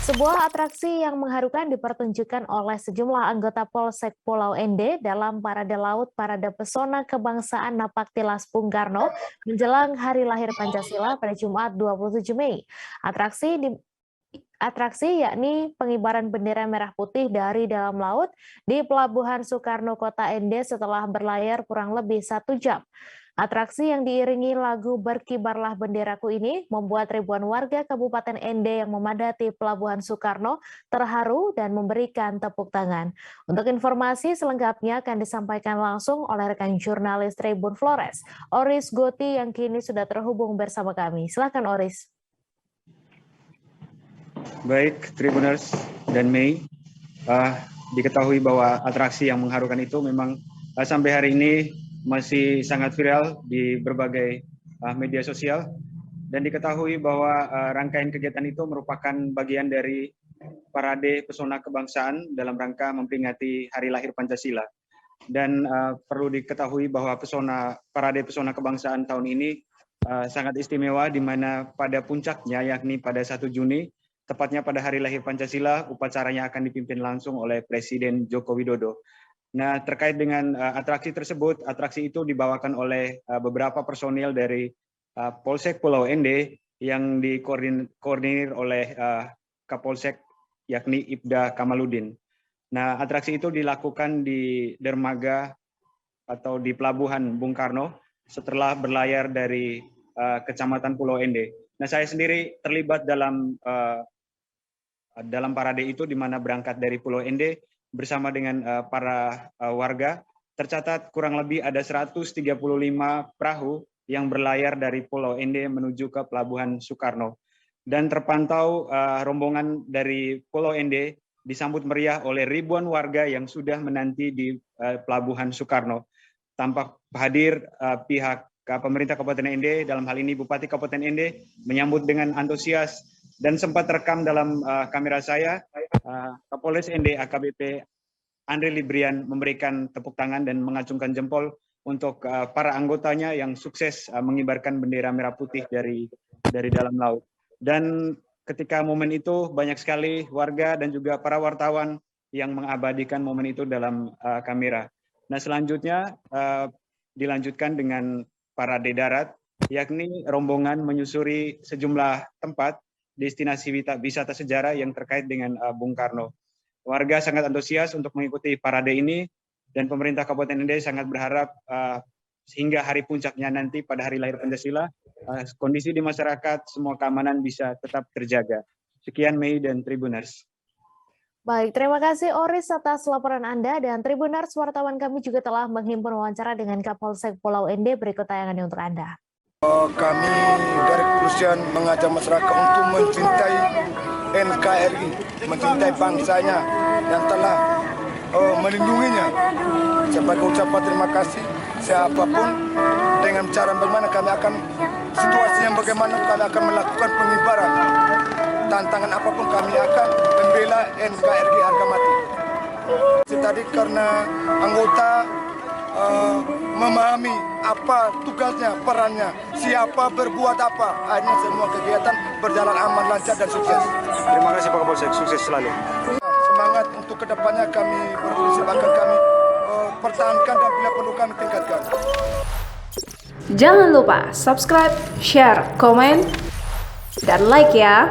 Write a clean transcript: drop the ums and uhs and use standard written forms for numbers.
Sebuah atraksi yang mengharukan dipertunjukkan oleh sejumlah anggota Polsek Pulau Ende dalam Parade Laut Parade Pesona Kebangsaan Napaktilas Bung Karno menjelang Hari Lahir Pancasila pada Jumat 27 Mei. Atraksi yakni pengibaran bendera merah putih dari dalam laut di Pelabuhan Soekarno Kota Ende setelah berlayar kurang lebih 1 jam. Atraksi yang diiringi lagu Berkibarlah Benderaku ini membuat ribuan warga Kabupaten Ende yang memadati Pelabuhan Soekarno terharu dan memberikan tepuk tangan. Untuk informasi selengkapnya akan disampaikan langsung oleh rekan jurnalis Tribun Flores, Oris Goti yang kini sudah terhubung bersama kami. Silakan Oris. Baik, Tribuners dan Mei, diketahui bahwa atraksi yang mengharukan itu memang sampai hari ini masih sangat viral di berbagai media sosial, dan diketahui bahwa rangkaian kegiatan itu merupakan bagian dari Parade Pesona Kebangsaan dalam rangka memperingati Hari Lahir Pancasila. Dan perlu diketahui bahwa Parade Pesona Kebangsaan tahun ini sangat istimewa, di mana pada puncaknya yakni pada 1 Juni, tepatnya pada Hari Lahir Pancasila, upacaranya akan dipimpin langsung oleh Presiden Joko Widodo. Nah, terkait dengan atraksi tersebut, atraksi itu dibawakan oleh beberapa personil dari Polsek Pulau Ende yang dikoordinir oleh Kapolsek yakni Ibda Kamaludin. Nah, atraksi itu dilakukan di dermaga atau di Pelabuhan Bung Karno setelah berlayar dari Kecamatan Pulau Ende. Nah, saya sendiri terlibat dalam parade itu, di mana berangkat dari Pulau Ende bersama dengan para warga. Tercatat kurang lebih ada 135 perahu yang berlayar dari Pulau Ende menuju ke Pelabuhan Soekarno. Dan terpantau rombongan dari Pulau Ende disambut meriah oleh ribuan warga yang sudah menanti di Pelabuhan Soekarno. Tampak hadir pihak pemerintah Kabupaten Ende, dalam hal ini Bupati Kabupaten Ende, menyambut dengan antusias, dan sempat terekam dalam kamera saya, Kapolres Ende AKBP Andre Librian memberikan tepuk tangan dan mengacungkan jempol untuk para anggotanya yang sukses mengibarkan bendera merah putih dari dalam laut. Dan ketika momen itu banyak sekali warga dan juga para wartawan yang mengabadikan momen itu dalam kamera. Nah, selanjutnya dilanjutkan dengan parade darat, yakni rombongan menyusuri sejumlah tempat destinasi wisata sejarah yang terkait dengan Bung Karno. Warga sangat antusias untuk mengikuti parade ini, dan pemerintah Kabupaten Ende sangat berharap sehingga hari puncaknya nanti pada Hari Lahir Pancasila, kondisi di masyarakat, semua keamanan bisa tetap terjaga. Sekian Mei dan Tribuners. Baik, terima kasih Oris atas laporan Anda, dan Tribuners, wartawan kami juga telah menghimpun wawancara dengan Kapolsek Pulau Ende. Berikut tayangannya untuk Anda. Kami dari kepolisian mengajak masyarakat untuk mencintai NKRI, mencintai bangsanya yang telah melindunginya. Sebagai ucapan terima kasih, siapapun dengan cara bagaimana kami akan, situasi yang bagaimana kami akan melakukan pengibaran. Tantangan apapun kami akan membela NKRI harga mati. Tadi karena anggota memahami apa tugasnya, perannya, siapa berbuat apa, akhirnya semua kegiatan berjalan aman, lancar, dan sukses. Terima kasih Pak Kapolsek, sukses selalu. Semangat untuk kedepannya kami berfungsi, akan kami pertahankan, dan bila perlu kami tingkatkan. Jangan lupa subscribe, share, komen, dan like ya.